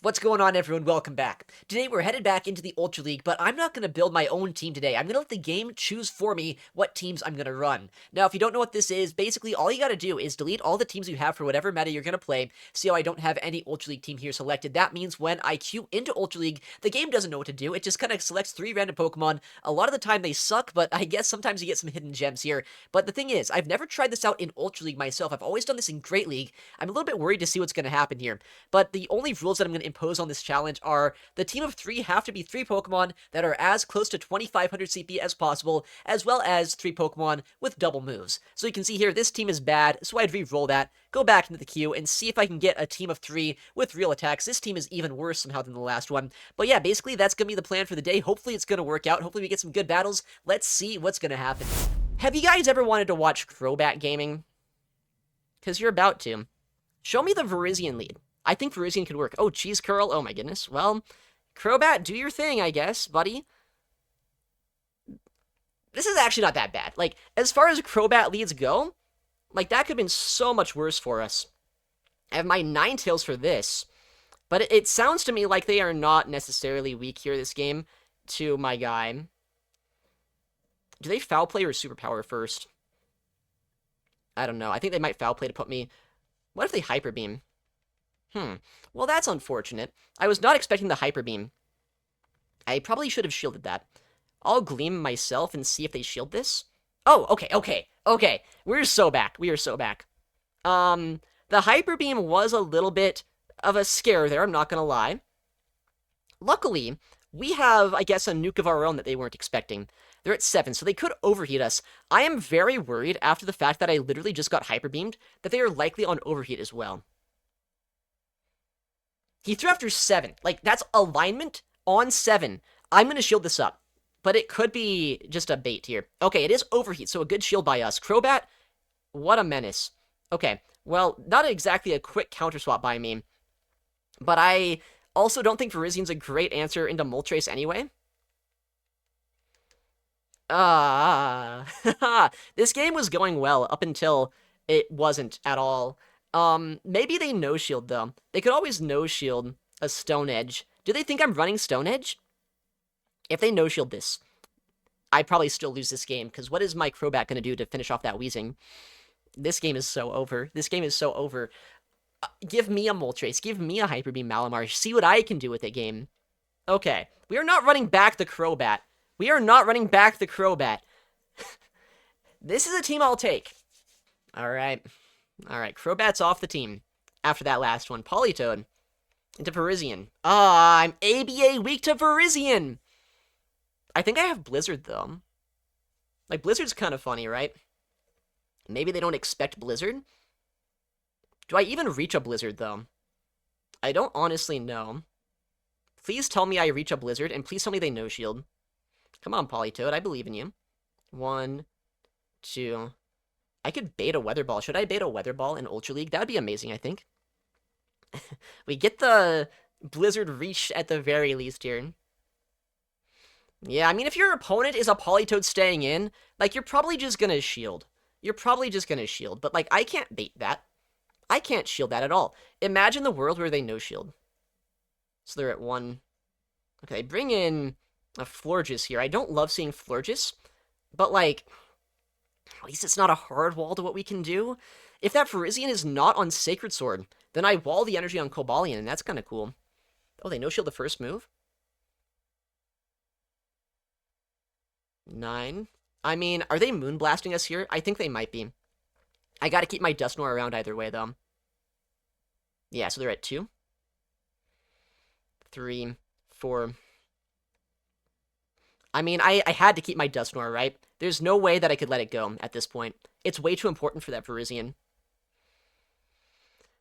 What's going on, everyone? Welcome back. Today we're headed back into the Ultra League, but I'm not going to build my own team today. I'm going to let the game choose for me what teams I'm going to run. Now, if you don't know what this is, basically all you got to do is delete all the teams you have for whatever meta you're going to play. See how I don't have any Ultra League team here selected? That means when I queue into Ultra League, the game doesn't know what to do. It just kind of selects 3 random Pokemon. A lot of the time they suck, but I guess sometimes you get some hidden gems here. But the thing is, I've never tried this out in Ultra League myself. I've always done this in Great League. I'm a little bit worried to see what's going to happen here. But the only rules that I'm going to impose on this challenge are the team of 3 have to be 3 Pokemon that are as close to 2500 CP as possible, as well as 3 Pokemon with double moves. So you can see here, this team is bad, so I'd re-roll that, go back into the queue, and see if I can get a team of 3 with real attacks. This team is even worse somehow than the last one. But yeah, basically that's going to be the plan for the day. Hopefully it's going to work out. Hopefully we get some good battles. Let's see what's going to happen. Have you guys ever wanted to watch Crobat gaming? Because you're about to. Show me the Virizion lead. I think Virizion could work. Oh, Cheese Curl. Oh my goodness. Well, Crobat, do your thing, I guess, buddy. This is actually not that bad. Like, as far as Crobat leads go, like, that could have been so much worse for us. I have my Ninetales for this. But it sounds to me like they are not necessarily weak here this game to my guy. Do they Foul Play or Superpower first? I don't know. I think they might Foul Play to put me... What if they Hyper Beam? Well, that's unfortunate. I was not expecting the Hyper Beam. I probably should have shielded that. I'll Gleam myself and see if they shield this. Oh, okay. We're so back. We are so back. The Hyper Beam was a little bit of a scare there, I'm not gonna lie. Luckily, we have, I guess, a nuke of our own that they weren't expecting. They're at 7, so they could overheat us. I am very worried after the fact that I literally just got Hyper Beamed that they are likely on overheat as well. He threw after 7. Like, that's alignment on 7. I'm going to shield this up. But it could be just a bait here. Okay, it is overheat, so a good shield by us. Crobat, what a menace. Okay, well, not exactly a quick counter swap by me. But I also don't think Virizion's a great answer into Moltres anyway. This game was going well up until it wasn't at all. Maybe they no-shield, though. They could always no-shield a Stone Edge. Do they think I'm running Stone Edge? If they no-shield this, I'd probably still lose this game, because what is my Crobat going to do to finish off that Weezing? This game is so over. This game is so over. Give me a Moltres. Give me a Hyper Beam Malamar. See what I can do with it, game. Okay. We are not running back the Crobat. We are not running back the Crobat. This is a team I'll take. Alright. Alright, Crobat's off the team after that last one. Politoed into Virizion. I'm ABA weak to Virizion. I think I have Blizzard, though. Like, Blizzard's kind of funny, right? Maybe they don't expect Blizzard? Do I even reach a Blizzard, though? I don't honestly know. Please tell me I reach a Blizzard, and please tell me they no-shield. Come on, Politoed, I believe in you. 1, 2... I could bait a Weather Ball. Should I bait a Weather Ball in Ultra League? That would be amazing, I think. We get the Blizzard reach at the very least here. Yeah, I mean, if your opponent is a Politoed staying in, like, you're probably just gonna shield. You're probably just gonna shield, but, like, I can't bait that. I can't shield that at all. Imagine the world where they no-shield. So they're at 1. Okay, bring in a Florges here. I don't love seeing Florges, but, like... At least it's not a hard wall to what we can do. If that Virizion is not on Sacred Sword, then I wall the energy on Cobalion, and that's kind of cool. Oh, they no-shield the first move? 9. I mean, are they Moonblasting us here? I think they might be. I gotta keep my Dusknoir around either way, though. Yeah, so they're at 2. 3, 4... I mean, I had to keep my Dusknoir, right? There's no way that I could let it go at this point. It's way too important for that Virizion.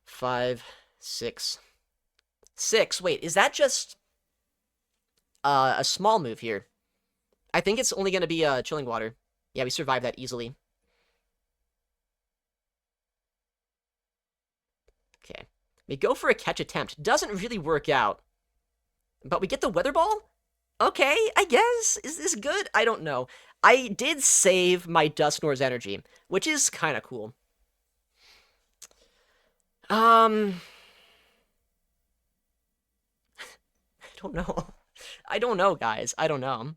5, 6. 6, wait, is that just a small move here? I think it's only going to be Chilling Water. Yeah, we survived that easily. Okay. We go for a catch attempt. Doesn't really work out. But we get the Weather Ball? Okay, I guess. Is this good? I don't know. I did save my Dusknoir's energy, which is kind of cool. don't know. I don't know, guys. I don't know.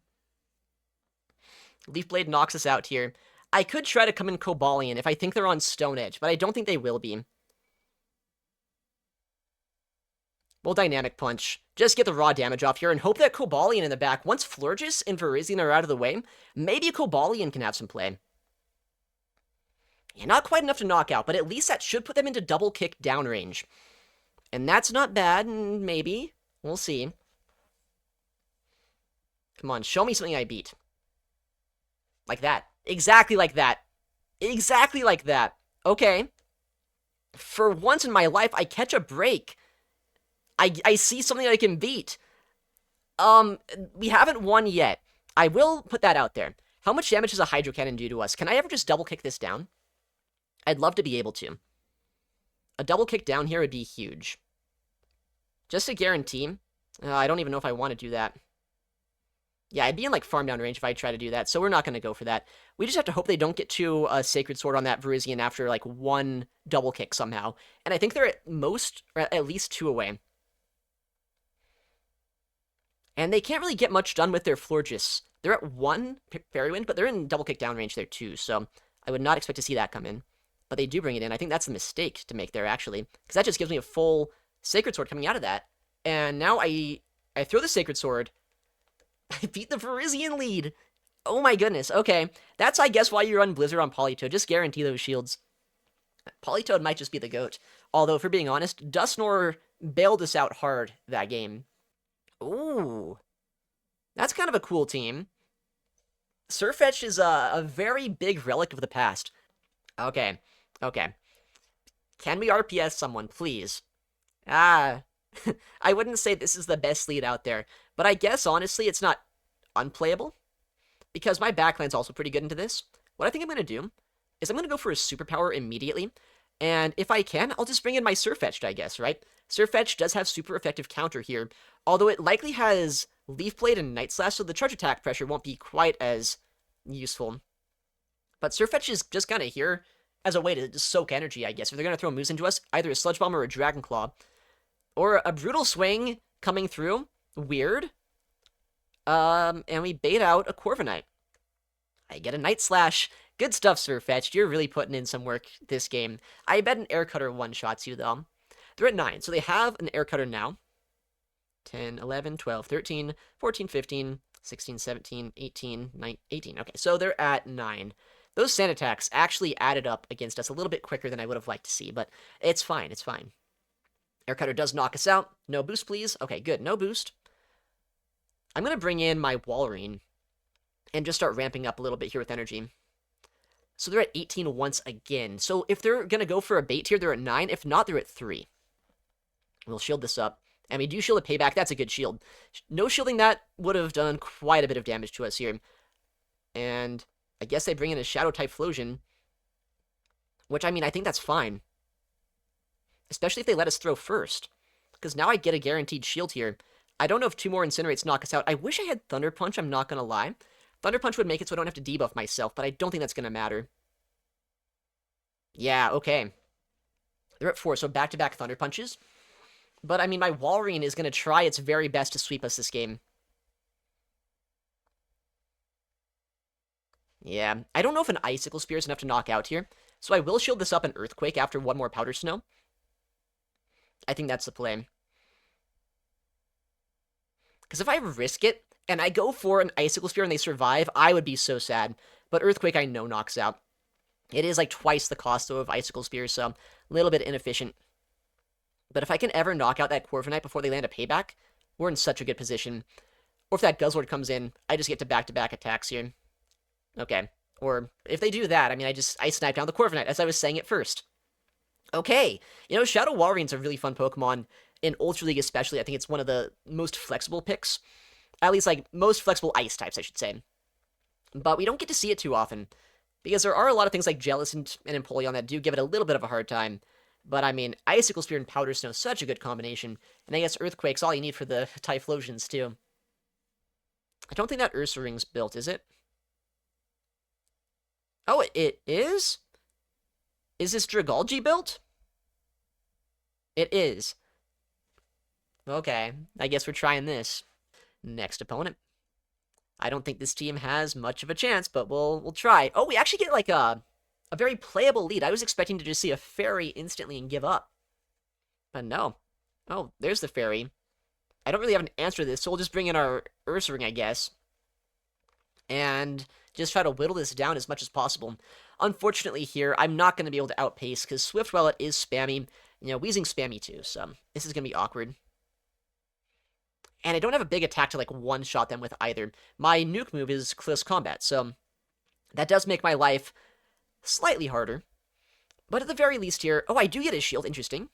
Leaf Blade knocks us out here. I could try to come in Cobalion if I think they're on Stone Edge, but I don't think they will be. We'll Dynamic Punch. Just get the raw damage off here and hope that Cobalion in the back, once Florges and Virizion are out of the way, maybe Cobalion can have some play. Yeah, not quite enough to knock out, but at least that should put them into double kick downrange. And that's not bad, maybe. We'll see. Come on, show me something I beat. Like that. Exactly like that. Exactly like that. Okay. For once in my life, I catch a break. I see something I can beat. We haven't won yet. I will put that out there. How much damage does a Hydro Cannon do to us? Can I ever just double kick this down? I'd love to be able to. A double kick down here would be huge. Just to guarantee. I don't even know if I want to do that. Yeah, I'd be in, like, farm down range if I try to do that, so we're not going to go for that. We just have to hope they don't get to a Sacred Sword on that Virizion after, like, one double kick somehow. And I think they're at least 2 away. And they can't really get much done with their Florges. They're at 1 Fairy Wind, but they're in double kick down range there, too, so I would not expect to see that come in. But they do bring it in. I think that's a mistake to make there, actually, because that just gives me a full Sacred Sword coming out of that. And now I throw the Sacred Sword. I beat the Virizion lead. Oh my goodness. Okay. That's, I guess, why you run Blizzard on Politoed. Just guarantee those shields. Politoed might just be the GOAT. Although, if we're being honest, Dusknoir bailed us out hard that game. Ooh. That's kind of a cool team. Surfetch'd is a very big relic of the past. Okay. Okay. Can we RPS someone, please? I wouldn't say this is the best lead out there. But I guess, honestly, it's not unplayable. Because my backline's also pretty good into this. What I think I'm going to do is I'm going to go for a superpower immediately. And if I can, I'll just bring in my Surfetch'd, I guess, right? Surfetch'd does have super effective counter here. Although it likely has Leaf Blade and Night Slash, so the charge attack pressure won't be quite as useful. But Surfetch'd is just kind of here as a way to just soak energy, I guess. If they're going to throw moves into us, either a Sludge Bomb or a Dragon Claw. Or a Brutal Swing coming through. Weird. And we bait out a Corviknight. I get a Night Slash. Good stuff, Surfetch'd. You're really putting in some work this game. I bet an Air Cutter one-shots you, though. They're at 9, so they have an Air Cutter now. 10, 11, 12, 13, 14, 15, 16, 17, 18, 19, 18. Okay, so they're at 9. Those sand attacks actually added up against us a little bit quicker than I would have liked to see, but it's fine, it's fine. Air Cutter does knock us out. No boost, please. Okay, good, no boost. I'm going to bring in my Walrein and just start ramping up a little bit here with energy. So they're at 18 once again. So if they're going to go for a bait here, they're at 9. If not, they're at 3. We'll shield this up. And we do shield a payback. That's a good shield. No shielding that would have done quite a bit of damage to us here. And I guess they bring in a Shadow-type Flosion. Which, I mean, I think that's fine. Especially if they let us throw first. Because now I get a guaranteed shield here. I don't know if 2 more Incinerates knock us out. I wish I had Thunder Punch, I'm not going to lie. Thunder Punch would make it so I don't have to debuff myself, but I don't think that's going to matter. Yeah, okay. They're at 4, so back-to-back Thunder Punches. But, I mean, my Walrein is going to try its very best to sweep us this game. Yeah, I don't know if an Icicle Spear is enough to knock out here, so I will shield this up an Earthquake after 1 more Powder Snow. I think that's the play. Because if I risk it, and I go for an Icicle Spear and they survive, I would be so sad. But Earthquake I know knocks out. It is like twice the cost, though, of Icicle Spear, so a little bit inefficient. But if I can ever knock out that Corviknight before they land a payback, we're in such a good position. Or if that Guzzlord comes in, I just get to back-to-back attacks here. Okay. Or if they do that, I mean, I snipe down the Corviknight, as I was saying it first. Okay. You know, Shadow Walrein's a really fun Pokemon. In Ultra League especially, I think it's one of the most flexible picks. At least, like, most flexible ice types, I should say. But we don't get to see it too often. Because there are a lot of things like Jealous and Empoleon that do give it a little bit of a hard time. But, I mean, Icicle Spear and Powder Snow is such a good combination. And I guess Earthquake's all you need for the Typhlosions, too. I don't think that Ursaring's built, is it? Oh, it is? Is this Dragalge built? It is. Okay, I guess we're trying this. Next opponent. I don't think this team has much of a chance, but we'll try. Oh, we actually get like a very playable lead. I was expecting to just see a fairy instantly and give up. But no. Oh, there's the fairy. I don't really have an answer to this, so we'll just bring in our Ursaring, I guess. And just try to whittle this down as much as possible. Unfortunately here, I'm not going to be able to outpace, because Swift, while it is spammy, Weezing's spammy too, so this is going to be awkward. And I don't have a big attack to, like, one-shot them with either. My nuke move is Close Combat, so that does make my life slightly harder. But at the very least here... Oh, I do get a shield. Interesting.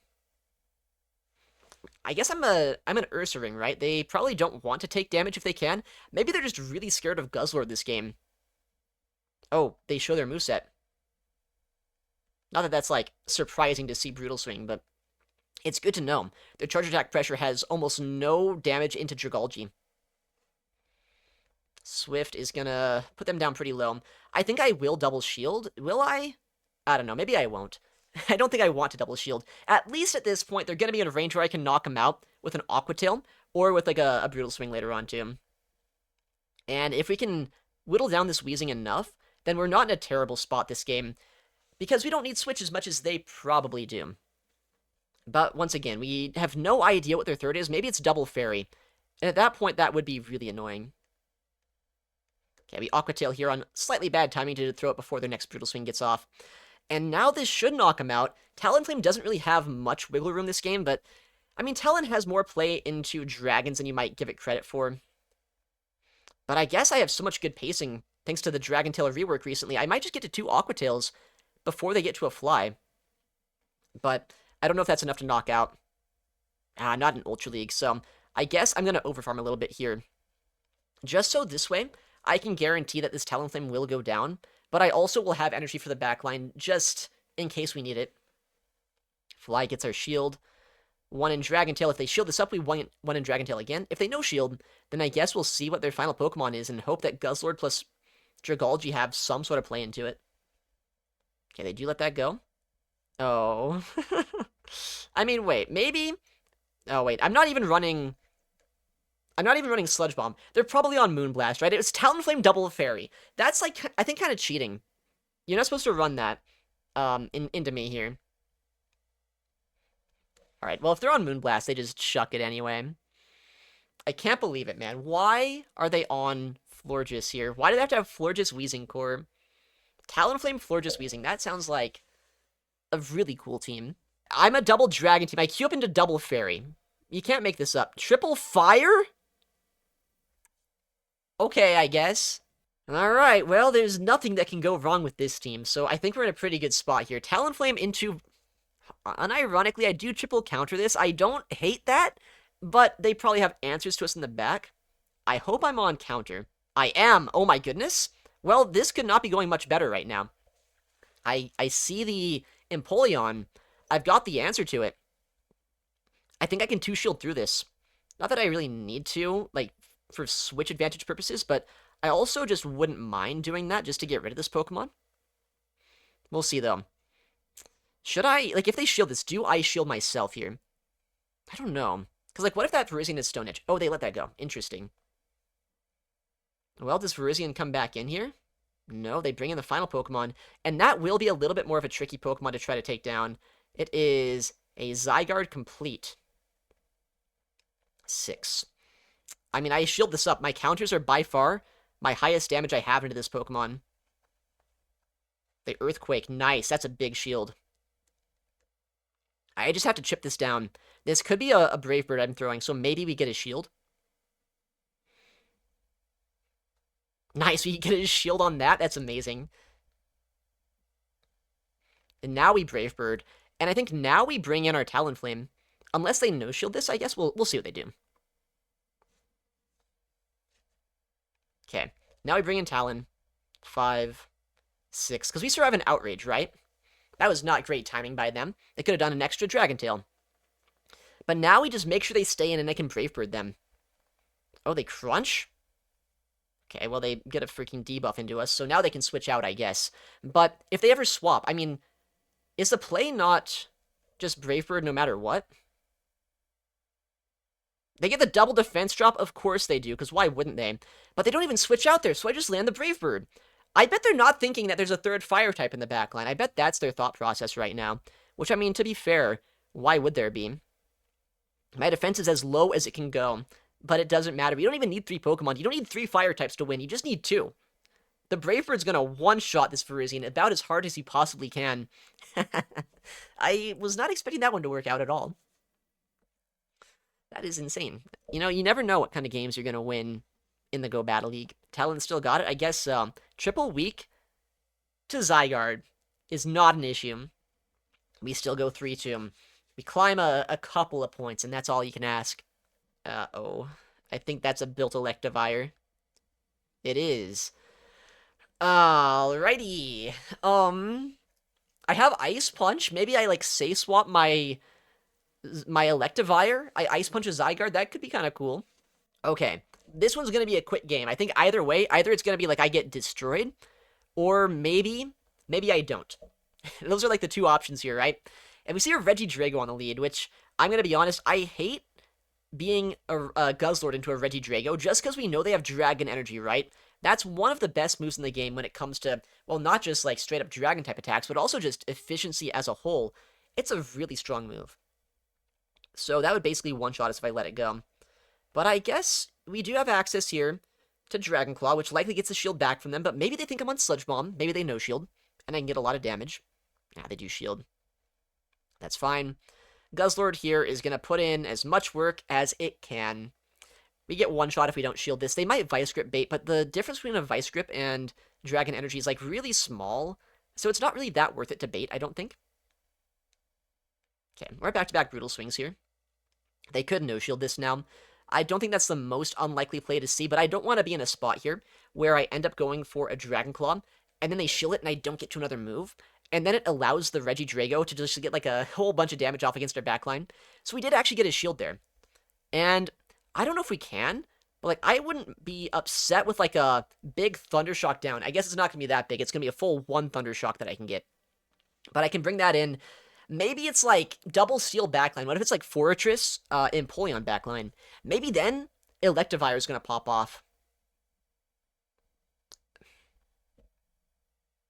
I guess I'm an Ursaring, right? They probably don't want to take damage if they can. Maybe they're just really scared of Guzzlord this game. Oh, they show their moveset. Not that that's, like, surprising to see Brutal Swing, but it's good to know. Their charge attack pressure has almost no damage into Dragalge. Swift is gonna put them down pretty low. I think I will double shield. Will I? I don't know. Maybe I won't. I don't think I want to double shield. At least at this point, they're gonna be in a range where I can knock them out with an Aqua Tail, or with, like, a Brutal Swing later on, too. And if we can whittle down this Weezing enough, then we're not in a terrible spot this game, because we don't need Switch as much as they probably do. But once again, we have no idea what their third is. Maybe it's Double Fairy. And at that point, that would be really annoying. Okay, we Aqua Tail here on slightly bad timing to throw it before their next Brutal Swing gets off. And now this should knock him out. Talonflame doesn't really have much wiggle room this game, but... I mean, Talon has more play into dragons than you might give it credit for. But I guess I have so much good pacing, thanks to the Dragon Tail rework recently. I might just get to 2 Aqua Tails before they get to a fly. But I don't know if that's enough to knock out. Not in Ultra League, so I guess I'm going to overfarm a little bit here. Just so this way, I can guarantee that this Talonflame will go down, but I also will have energy for the backline, just in case we need it. Fly gets our shield. 1 in Dragon Tail. If they shield this up, we 1 in Dragon Tail again. If they no shield, then I guess we'll see what their final Pokemon is and hope that Guzzlord plus Dragalge have some sort of play into it. Okay, they do let that go. Oh. I mean, wait, maybe... Oh, wait, I'm not even running Sludge Bomb. They're probably on Moonblast, right? It was Talonflame Double Fairy. That's, like, I think kind of cheating. You're not supposed to run that into me here. Alright, well, if they're on Moonblast, they just chuck it anyway. I can't believe it, man. Why are they on Florges here? Why do they have to have Florges Weezing Core? Talonflame Florges Weezing. That sounds like a really cool team. I'm a double Dragon team. I queue up into Double Fairy. You can't make this up. Triple Fire? Okay, I guess. Alright, well, there's nothing that can go wrong with this team, so I think we're in a pretty good spot here. Talonflame into... Unironically, I do triple counter this. I don't hate that, but they probably have answers to us in the back. I hope I'm on counter. I am. Oh my goodness. Well, this could not be going much better right now. I see the Empoleon. I've got the answer to it. I think I can 2-shield through this. Not that I really need to, like, for switch advantage purposes, but I also just wouldn't mind doing that just to get rid of this Pokemon. We'll see, though. Should I, like, if they shield this, do I shield myself here? I don't know. Because, like, what if that Virizion is Stone Edge? Oh, they let that go. Interesting. Well, does Virizion come back in here? No, they bring in the final Pokemon. And that will be a little bit more of a tricky Pokemon to try to take down. It is a Zygarde Complete. 6. I mean, I shield this up. My counters are by far my highest damage I have into this Pokemon. The Earthquake. Nice. That's a big shield. I just have to chip this down. This could be a Brave Bird I'm throwing, so maybe we get a shield. Nice, we get a shield on that. That's amazing. And now we Brave Bird. And I think now we bring in our Talonflame. Unless they no-shield this, I guess we'll see what they do. Okay, now we bring in Talon. 5, 6, because we survive an Outrage, right? That was not great timing by them. They could have done an extra Dragon Tail. But now we just make sure they stay in and I can Brave Bird them. Oh, they crunch? Okay, well, they get a freaking debuff into us, so now they can switch out, I guess. But if they ever swap, I mean, is the play not just Brave Bird no matter what? They get the double defense drop, of course they do, because why wouldn't they? But they don't even switch out there, so I just land the Brave Bird. I bet they're not thinking that there's a third fire type in the backline. I bet that's their thought process right now. Which, I mean, to be fair, why would there be? My defense is as low as it can go, but it doesn't matter. You don't even need 3 Pokemon. You don't need 3 fire types to win. You just need 2. The Brave Bird's gonna one-shot this Virizion about as hard as he possibly can. I was not expecting that one to work out at all. That is insane. You know, you never know what kind of games you're gonna win in the Go Battle League. Talon still got it. I guess triple weak to Zygarde is not an issue. We still go 3-2. We climb a couple of points, and that's all you can ask. Uh-oh. I think that's a built Electivire. It is. Alrighty. I have Ice Punch. Maybe I, like, Say Swap my Electivire. I Ice Punch a Zygarde. That could be kind of cool. Okay. This one's going to be a quick game. I think either way, either it's going to be like I get destroyed, or maybe I don't. Those are like the 2 options here, right? And we see a Regidrago on the lead, which, I'm going to be honest, I hate being a Guzzlord into a Regidrago just because we know they have Dragon Energy, right? That's one of the best moves in the game when it comes to, well, not just like straight up Dragon type attacks, but also just efficiency as a whole. It's a really strong move. So that would basically one-shot us if I let it go. But I guess we do have access here to Dragon Claw, which likely gets the shield back from them, but maybe they think I'm on Sludge Bomb. Maybe they no shield, and I can get a lot of damage. Nah, they do shield. That's fine. Guzzlord here is going to put in as much work as it can. We get one shot if we don't shield this. They might Vice Grip bait, but the difference between a Vice Grip and Dragon Energy is, like, really small, so it's not really that worth it to bait, I don't think. Okay, we're back-to-back Brutal Swings here. They could no-shield this now. I don't think that's the most unlikely play to see, but I don't want to be in a spot here where I end up going for a Dragon Claw, and then they shield it and I don't get to another move, and then it allows the Regidrago to just get, like, a whole bunch of damage off against our backline. So we did actually get a shield there. And I don't know if we can, but, like, I wouldn't be upset with, like, a big Thundershock down. I guess it's not going to be that big. It's going to be a full 1 Thundershock that I can get. But I can bring that in. Maybe it's, like, double Steel backline. What if it's, like, Forretress, Empoleon backline? Maybe then Electivire is going to pop off.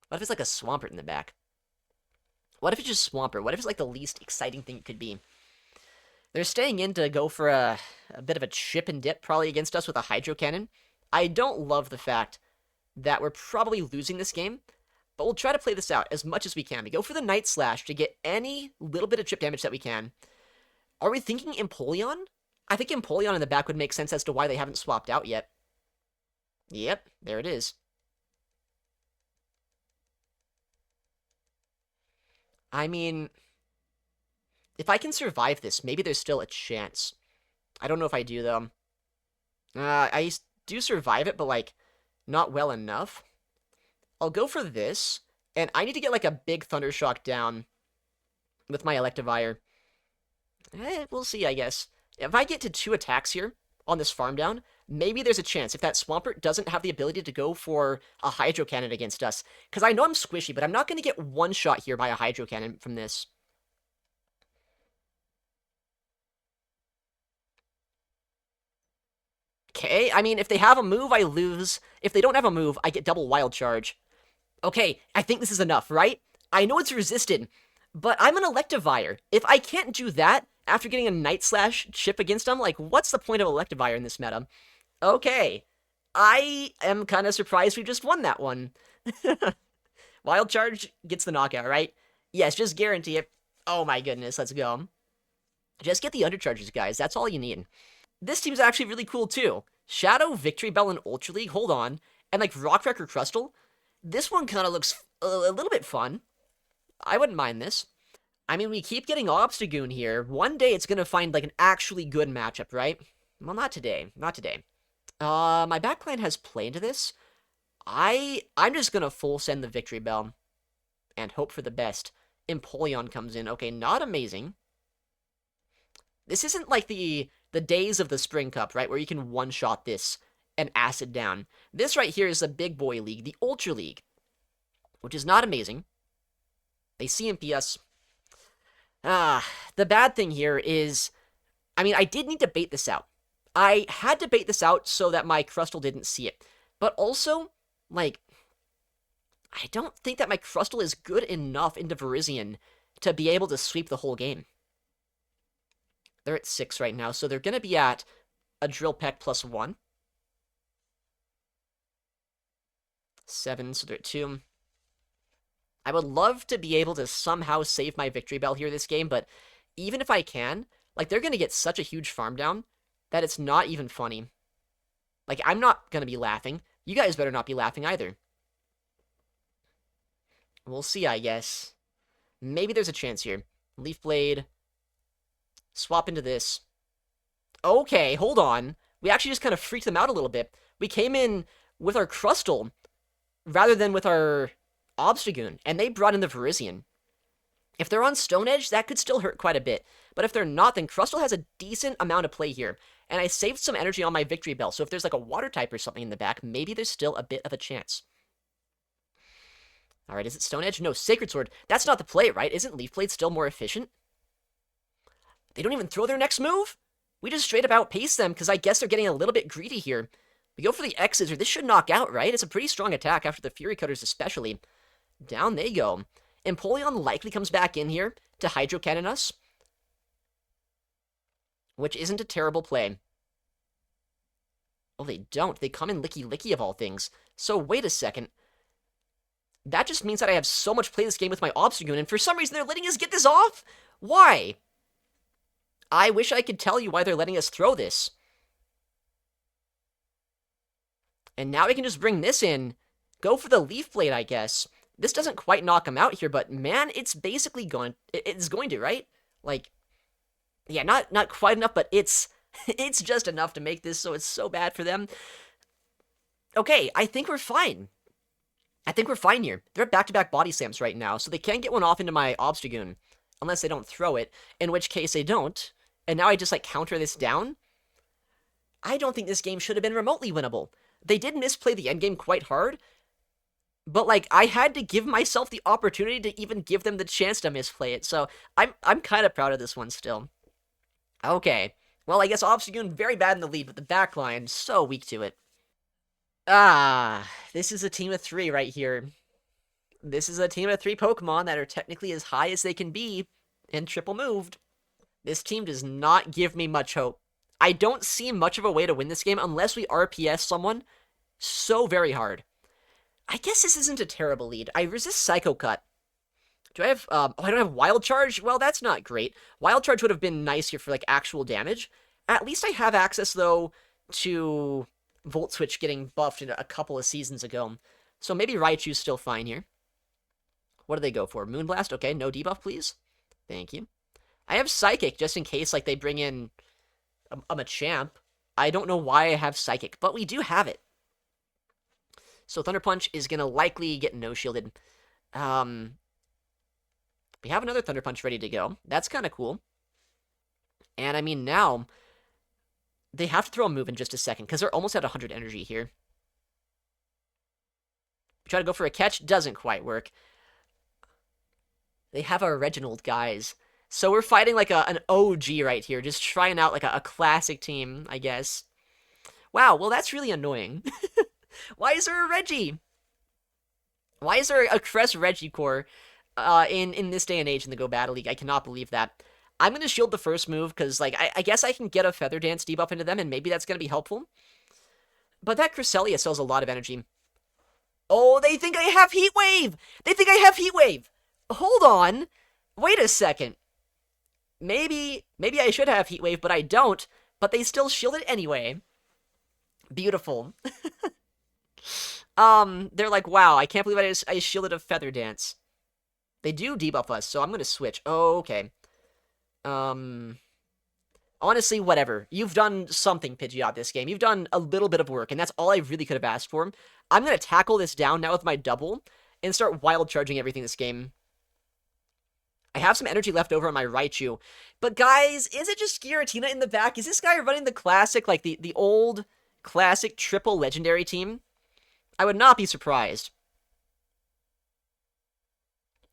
What if it's, like, a Swampert in the back? What if it's just Swampert? What if it's, like, the least exciting thing it could be? They're staying in to go for a bit of a chip and dip, probably against us with a Hydro Cannon. I don't love the fact that we're probably losing this game, but we'll try to play this out as much as we can. We go for the Night Slash to get any little bit of chip damage that we can. Are we thinking Empoleon? I think Empoleon in the back would make sense as to why they haven't swapped out yet. Yep, there it is. I mean, if I can survive this, maybe there's still a chance. I don't know if I do, though. I do survive it, but, like, not well enough. I'll go for this, and I need to get, like, a big Thundershock down with my Electivire. We'll see, I guess. If I get to 2 attacks here on this farm down, maybe there's a chance if that Swampert doesn't have the ability to go for a Hydro Cannon against us. Because I know I'm squishy, but I'm not going to get one shot here by a Hydro Cannon from this. Okay, I mean, if they have a move, I lose. If they don't have a move, I get double Wild Charge. Okay, I think this is enough, right? I know it's resisted, but I'm an Electivire. If I can't do that after getting a Night Slash chip against them, like, what's the point of Electivire in this meta? Okay, I am kind of surprised we just won that one. Wild Charge gets the knockout, right? Yes, just guarantee it. Oh my goodness, let's go. Just get the undercharges, guys. That's all you need. This team's actually really cool, too. Shadow, Victorybell, and Ultra League, hold on. And, like, Rockcracker Crustle. This one kind of looks a little bit fun. I wouldn't mind this. I mean, we keep getting Obstagoon here. One day it's going to find, like, an actually good matchup, right? Well, not today. Not today. My backline has play into this. I'm just going to full send the Victorybell and hope for the best. Empoleon comes in. Okay, not amazing. This isn't like the days of the Spring Cup, right, where you can one-shot this and acid down. This right here is the big boy league, the Ultra League, which is not amazing. They CMP us. The bad thing here is, I mean, I did need to bait this out. I had to bait this out so that my Crustle didn't see it. But also, like, I don't think that my Crustle is good enough into Virizion to be able to sweep the whole game. They're at 6 right now, so they're going to be at a Drill Peck +1. 7, so they're at 2. I would love to be able to somehow save my Victorybell here this game, but even if I can, like, they're going to get such a huge farm down that it's not even funny. Like, I'm not going to be laughing. You guys better not be laughing either. We'll see, I guess. Maybe there's a chance here. Leaf Blade. Swap into this. Okay, hold on. We actually just kind of freaked them out a little bit. We came in with our Crustle rather than with our Obstagoon, and they brought in the Virizion. If they're on Stone Edge, that could still hurt quite a bit. But if they're not, then Crustle has a decent amount of play here. And I saved some energy on my Victorybell, so if there's like a Water type or something in the back, maybe there's still a bit of a chance. Alright, is it Stone Edge? No, Sacred Sword. That's not the play, right? Isn't Leaf Blade still more efficient? They don't even throw their next move? We just straight up outpace them, because I guess they're getting a little bit greedy here. We go for the X's, or this should knock out, right? It's a pretty strong attack after the Fury Cutters especially. Down they go. Empoleon likely comes back in here to Hydro Cannon us, which isn't a terrible play. Oh, they don't. They come in Licky Licky of all things. So wait a second. That just means that I have so much play this game with my Obstagoon, and for some reason they're letting us get this off? Why? I wish I could tell you why they're letting us throw this. And now we can just bring this in. Go for the Leaf Blade, I guess. This doesn't quite knock him out here, but man, it's basically going... It's going to, right? Like, yeah, not quite enough, but it's just enough to make this so it's so bad for them. Okay, I think we're fine. I think we're fine here. They're at back-to-back body slams right now, so they can get one off into my Obstagoon. Unless they don't throw it, in which case they don't. And now I just, like, counter this down. I don't think this game should have been remotely winnable. They did misplay the endgame quite hard, but, like, I had to give myself the opportunity to even give them the chance to misplay it, so I'm kind of proud of this one still. Okay. Well, I guess Obstagoon very bad in the lead, but the backline so weak to it. Ah, this is a team of 3 right here. This is a team of 3 Pokemon that are technically as high as they can be and triple moved. This team does not give me much hope. I don't see much of a way to win this game unless we RPS someone so very hard. I guess this isn't a terrible lead. I resist Psycho Cut. Do I have, oh, I don't have Wild Charge? Well, that's not great. Wild Charge would have been nice here for, like, actual damage. At least I have access, though, to Volt Switch getting buffed a couple of seasons ago. So maybe Raichu's still fine here. What do they go for? Moonblast? Okay, no debuff, please. Thank you. I have Psychic, just in case, like, they bring in a Machamp. I don't know why I have Psychic, but we do have it. So Thunder Punch is going to likely get no-shielded. We have another Thunder Punch ready to go. That's kind of cool. And, I mean, now, they have to throw a move in just a second, because they're almost at 100 energy here. Try to go for a catch, doesn't quite work. They have our Reginald, guys. So we're fighting like an OG right here, just trying out like a classic team, I guess. Wow, well that's really annoying. Why is there a Reggie? Why is there a Cress Regicore in this day and age in the Go Battle League? I cannot believe that. I'm going to shield the first move, because like I guess I can get a Feather Dance debuff into them, and maybe that's going to be helpful. But that Cresselia sells a lot of energy. Oh, they think I have Heat Wave! They think I have Heat Wave! Hold on! Wait a second. Maybe I should have Heat Wave, but I don't. But they still shield it anyway. Beautiful. They're like, wow, I can't believe I shielded a Feather Dance. They do debuff us, so I'm gonna switch. Oh, okay. Honestly, whatever. You've done something, Pidgeot, this game. You've done a little bit of work, and that's all I really could have asked for. I'm gonna tackle this down now with my double, and start wild charging everything this game. I have some energy left over on my Raichu. But guys, is it just Giratina in the back? Is this guy running the classic, like the old classic triple legendary team? I would not be surprised.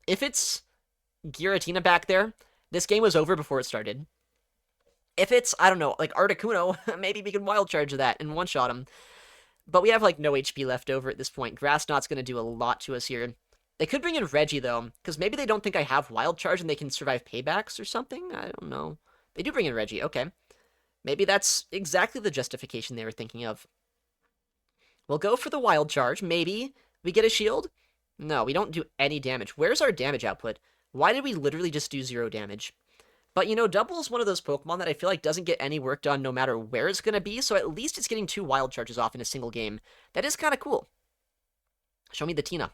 If it's Giratina back there, this game was over before it started. If it's, I don't know, like Articuno, maybe we can Wild Charge that and one-shot him. But we have, like, no HP left over at this point. Grass Knot's gonna do a lot to us here. They could bring in Reggie, though, because maybe they don't think I have Wild Charge and they can survive paybacks or something? I don't know. They do bring in Reggie, okay. Maybe that's exactly the justification they were thinking of. We'll go for the Wild Charge. Maybe we get a shield? No, we don't do any damage. Where's our damage output? Why did we literally just do 0 damage? But, you know, Double is one of those Pokemon that I feel like doesn't get any work done no matter where it's going to be, so at least it's getting 2 Wild Charges off in a single game. That is kind of cool. Show me the Tina.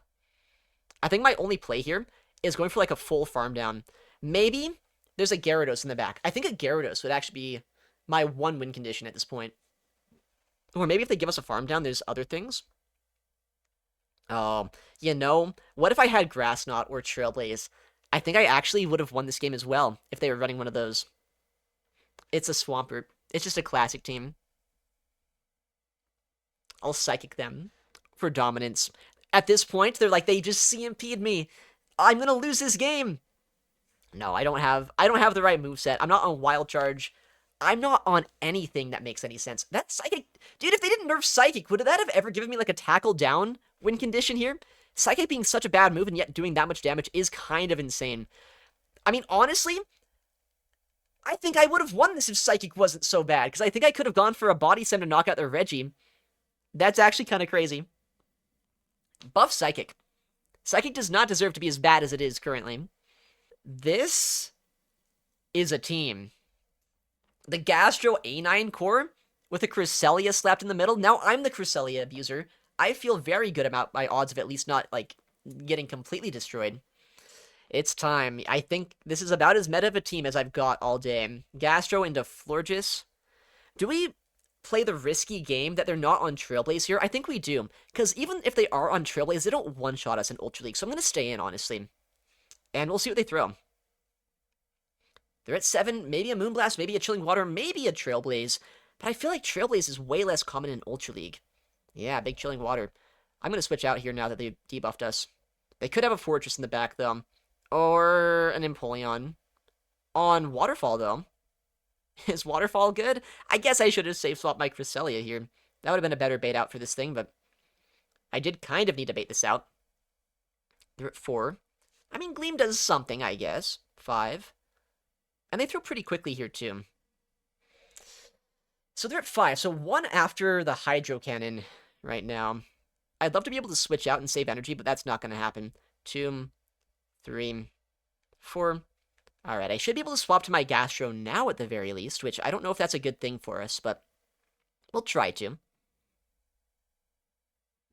I think my only play here is going for, like, a full farm down. Maybe there's a Gyarados in the back. I think a Gyarados would actually be my 1 win condition at this point. Or maybe if they give us a farm down, there's other things. Oh, you know, what if I had Grass Knot or Trailblaze? I think I actually would have won this game as well if they were running one of those. It's a Swampert. It's just a classic team. I'll Psychic them for dominance. At this point, they're like, they just CMP'd me. I'm gonna lose this game. No, I don't have the right moveset. I'm not on Wild Charge. I'm not on anything that makes any sense. That Psychic... Dude, if they didn't nerf Psychic, would that have ever given me, like, a tackle down win condition here? Psychic being such a bad move and yet doing that much damage is kind of insane. I mean, honestly, I think I would have won this if Psychic wasn't so bad, because I think I could have gone for a Body Slam to knock out their Reggie. That's actually kind of crazy. Buff Psychic. Psychic does not deserve to be as bad as it is currently. This is a team. The Gastro A9 core with a Cresselia slapped in the middle. Now I'm the Cresselia abuser. I feel very good about my odds of at least not, like, getting completely destroyed. It's time. I think this is about as meta of a team as I've got all day. Gastro into Florges. Do we play the risky game that they're not on Trailblaze here? I think we do. Because even if they are on Trailblaze, they don't one-shot us in Ultra League. So I'm going to stay in, honestly. And we'll see what they throw. They're at 7. Maybe a Moonblast, maybe a Chilling Water, maybe a Trailblaze. But I feel like Trailblaze is way less common in Ultra League. Yeah, big Chilling Water. I'm going to switch out here now that they debuffed us. They could have a Fortress in the back, though. Or an Empoleon. On Waterfall, though. Is Waterfall good? I guess I should have safe swapped my Cresselia here. That would have been a better bait out for this thing, but I did kind of need to bait this out. They're at 4. I mean, Gleam does something, I guess. 5. And they throw pretty quickly here, too. So they're at 5. So 1 after the Hydro Cannon right now. I'd love to be able to switch out and save energy, but that's not going to happen. 2, 3, 4. Alright, I should be able to swap to my Gastro now at the very least, which I don't know if that's a good thing for us, but we'll try to.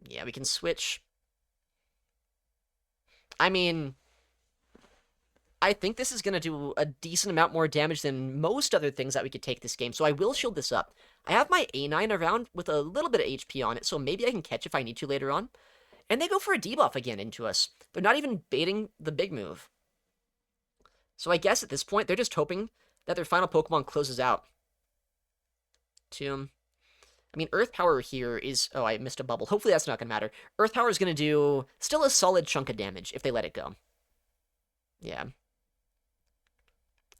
Yeah, we can switch. I mean, I think this is going to do a decent amount more damage than most other things that we could take this game, so I will shield this up. I have my A9 around with a little bit of HP on it, so maybe I can catch if I need to later on. And they go for a debuff again into us. They're not even baiting the big move. So I guess at this point, they're just hoping that their final Pokemon closes out. I mean, Earth Power here is... Oh, I missed a bubble. Hopefully that's not going to matter. Earth Power is going to do still a solid chunk of damage if they let it go. Yeah.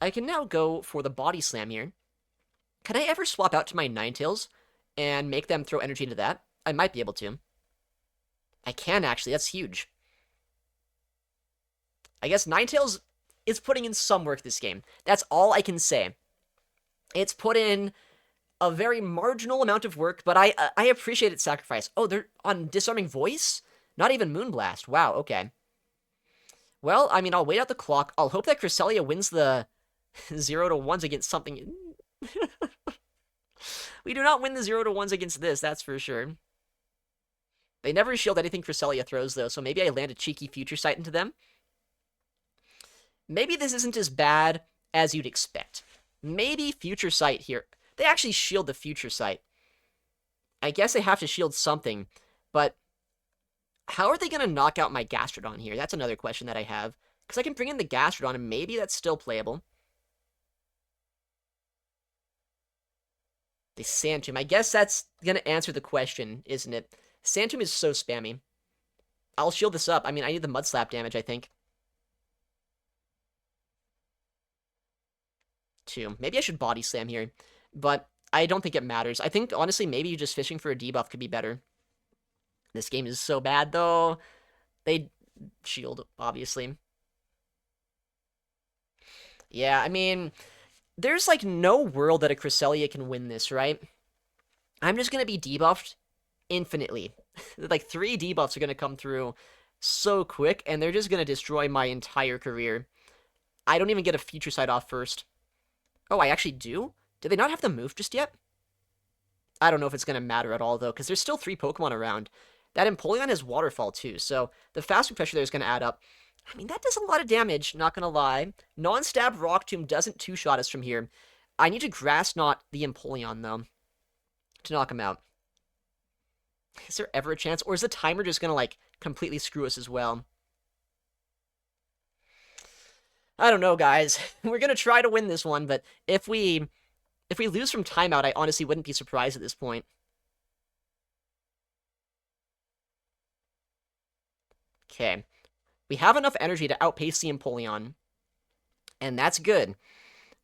I can now go for the Body Slam here. Can I ever swap out to my Ninetales and make them throw energy into that? I might be able to. I can, actually. That's huge. I guess Ninetales is putting in some work this game. That's all I can say. It's put in a very marginal amount of work, but I appreciate its sacrifice. Oh, they're on Disarming Voice? Not even Moonblast. Wow, okay. Well, I mean, I'll wait out the clock. I'll hope that Cresselia wins the 0-1s against something. We do not win the 0-1s against this, that's for sure. They never shield anything Cresselia throws, though, so maybe I land a cheeky Future Sight into them. Maybe this isn't as bad as you'd expect. Maybe Future Sight here. They actually shield the Future Sight. I guess they have to shield something, but how are they going to knock out my Gastrodon here? That's another question that I have. Because I can bring in the Gastrodon, and maybe that's still playable. The Santum. I guess that's going to answer the question, isn't it? Santum is so spammy. I'll shield this up. I mean, I need the Mud Slap damage, I think. too. Maybe I should Body Slam here, but I don't think it matters. I think, honestly, maybe just fishing for a debuff could be better. This game is so bad, though. They shield, obviously. Yeah, I mean, there's, like, no world that a Cresselia can win this, right? I'm just gonna be debuffed infinitely. Like, 3 debuffs are gonna come through so quick, and they're just gonna destroy my entire career. I don't even get a future sight off first. Oh, I actually do? Do they not have the move just yet? I don't know if it's gonna matter at all, though, because there's still 3 Pokemon around. That Empoleon has Waterfall, too, so the fast pressure there is gonna add up. I mean, that does a lot of damage, not gonna lie. Non-stab Rock Tomb doesn't two-shot us from here. I need to Grass Knot the Empoleon, though, to knock him out. Is there ever a chance? Or is the timer just gonna, like, completely screw us as well? I don't know, guys. We're gonna try to win this one, but if we lose from timeout, I honestly wouldn't be surprised at this point. Okay. We have enough energy to outpace the Empoleon. And that's good.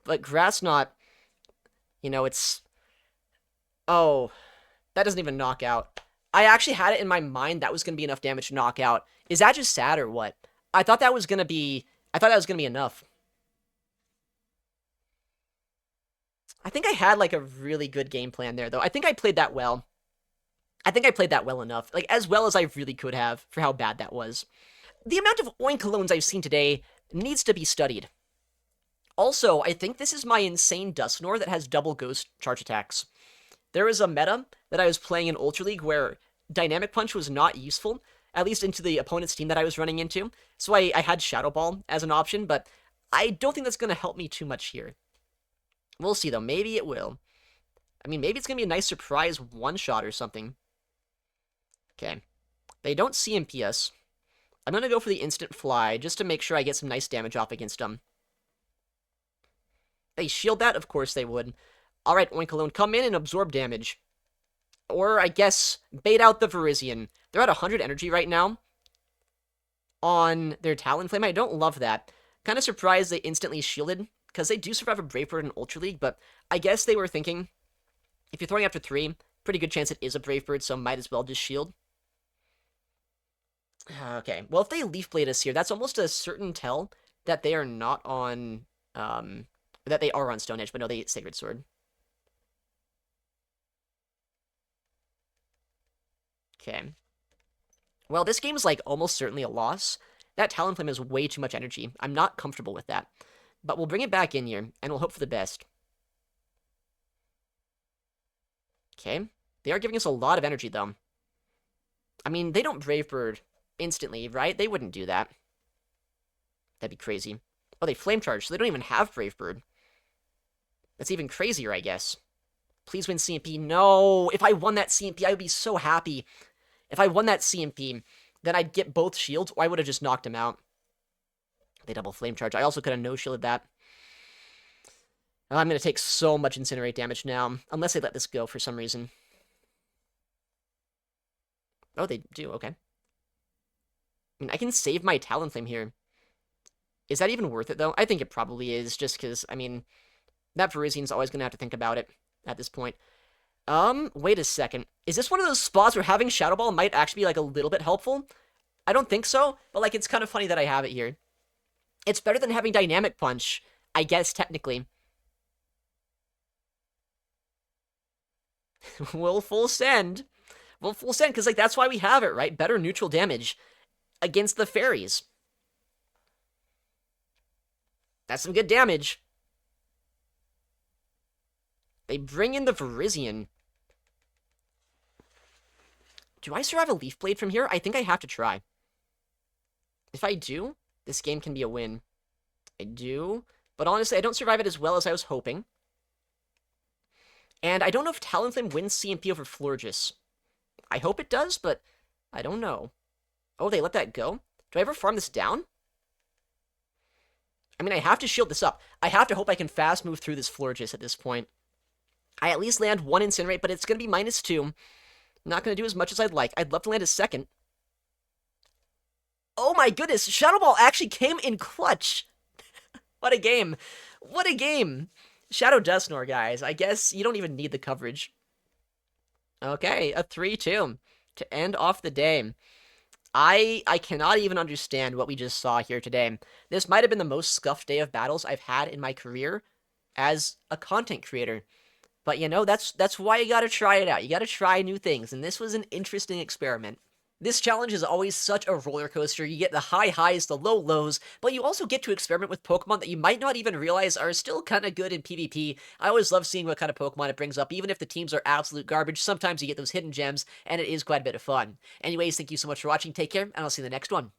But Grass Knot, you know, it's... Oh, that doesn't even knock out. I actually had it in my mind that was going to be enough damage to knock out. Is that just sad or what? I thought that was going to be enough. I think I had, like, a really good game plan there, though. I think I played that well. I think I played that well enough. Like, as well as I really could have for how bad that was. The amount of Oinkolones I've seen today needs to be studied. Also, I think this is my insane Dusknoir that has double Ghost charge attacks. There was a meta that I was playing in Ultra League where Dynamic Punch was not useful, at least into the opponent's team that I was running into. So I had Shadow Ball as an option, but I don't think that's going to help me too much here. We'll see, though. Maybe it will. I mean, maybe it's going to be a nice surprise one-shot or something. Okay. They don't CMP us. I'm going to go for the Instant Fly, just to make sure I get some nice damage off against them. They shield that? Of course they would. Alright, Oinkolone, come in and absorb damage. Or, I guess, bait out the Virizion. They're at 100 energy right now on their Talonflame. I don't love that. Kind of surprised they instantly shielded, because they do survive a Brave Bird in Ultra League, but I guess they were thinking, if you're throwing after 3, pretty good chance it is a Brave Bird, so might as well just shield. Okay, well, if they Leaf Blade us here, that's almost a certain tell that they are not on, that they are on Stone Edge, but no, they Sacred Sword. Okay. Well, this game is, like, almost certainly a loss. That Talonflame has way too much energy. I'm not comfortable with that. But we'll bring it back in here, and we'll hope for the best. Okay. They are giving us a lot of energy, though. I mean, they don't Brave Bird instantly, right? They wouldn't do that. That'd be crazy. Oh, they Flame Charge, so they don't even have Brave Bird. That's even crazier, I guess. Please win CMP. No! If I won that CMP, I would be so happy. If I won that CMP, then I'd get both shields, or I would have just knocked him out. They double Flame Charge. I also could have no-shielded that. I'm going to take so much Incinerate damage now, unless they let this go for some reason. Oh, they do, okay. I mean, I can save my Talonflame here. Is that even worth it, though? I think it probably is, just because, I mean, that Virizian's always going to have to think about it at this point. Wait a second. Is this one of those spots where having Shadow Ball might actually be, like, a little bit helpful? I don't think so, but, like, it's kind of funny that I have it here. It's better than having Dynamic Punch, I guess, technically. We'll full send. We'll full send, because, like, that's why we have it, right? Better neutral damage against the fairies. That's some good damage. They bring in the Virizion. Do I survive a Leaf Blade from here? I think I have to try. If I do, this game can be a win. I do. But honestly, I don't survive it as well as I was hoping. And I don't know if Talonflame wins CMP over Florges. I hope it does, but I don't know. Oh, they let that go? Do I ever farm this down? I mean, I have to shield this up. I have to hope I can fast move through this Florges at this point. I at least land one Incinerate, but it's going to be -2. Not going to do as much as I'd like. I'd love to land a second. Oh my goodness, Shadow Ball actually came in clutch. What a game. What a game. Shadow Dusknoir, guys. I guess you don't even need the coverage. Okay, a 3-2 to end off the day. I cannot even understand what we just saw here today. This might have been the most scuffed day of battles I've had in my career as a content creator. But you know, that's why you gotta try it out. You gotta try new things, and this was an interesting experiment. This challenge is always such a roller coaster. You get the high highs, the low lows, but you also get to experiment with Pokemon that you might not even realize are still kind of good in PvP. I always love seeing what kind of Pokemon it brings up, even if the teams are absolute garbage. Sometimes you get those hidden gems, and it is quite a bit of fun. Anyways, thank you so much for watching. Take care, and I'll see you in the next one.